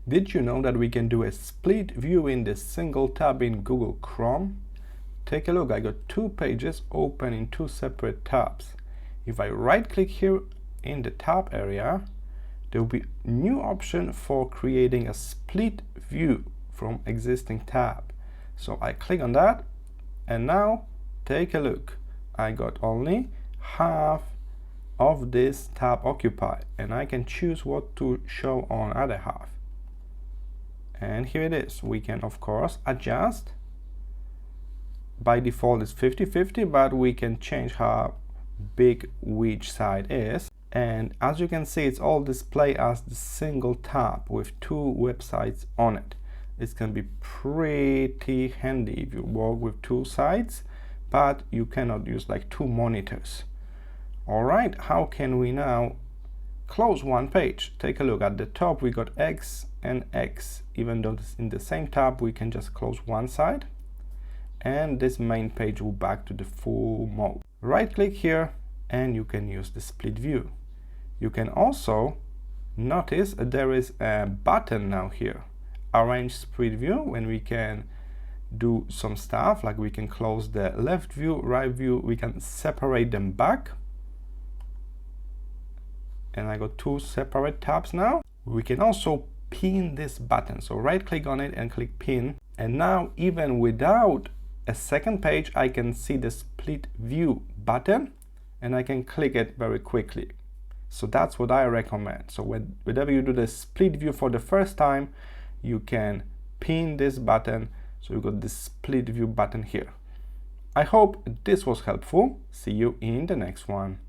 Did you know that we can do a split view in this single tab in Google Chrome? Take a look, I got two pages open in two separate tabs. If I right click here in the tab area, there will be a new option for creating a split view from existing tab. So I click on that, and now take a look. I got only half of this tab occupied, and I can choose what to show on other half. And here it is. We can of course adjust. By default it's 50-50, but we can change how big which side is. And as you can see, it's all displayed as the single tab with two websites on it. It's going to be pretty handy if you work with two sites, but you cannot use like two monitors. All right, how can we now close one page? Take a look at the top. We got X and X. Even though it's in the same tab, we can just close one side, and this main page will back to the full mode. Right click here, and you can use the split view. You can also notice there is a button now here, arrange split view, when we can do some stuff like we can close the left view, right view, we can separate them back. And I got two separate tabs now. We can also pin this button. So right click on it and click pin. And now even without a second page, I can see the split view button and I can click it very quickly. So that's what I recommend. So whenever you do the split view for the first time, you can pin this button. So you got the split view button here. I hope this was helpful. See you in the next one.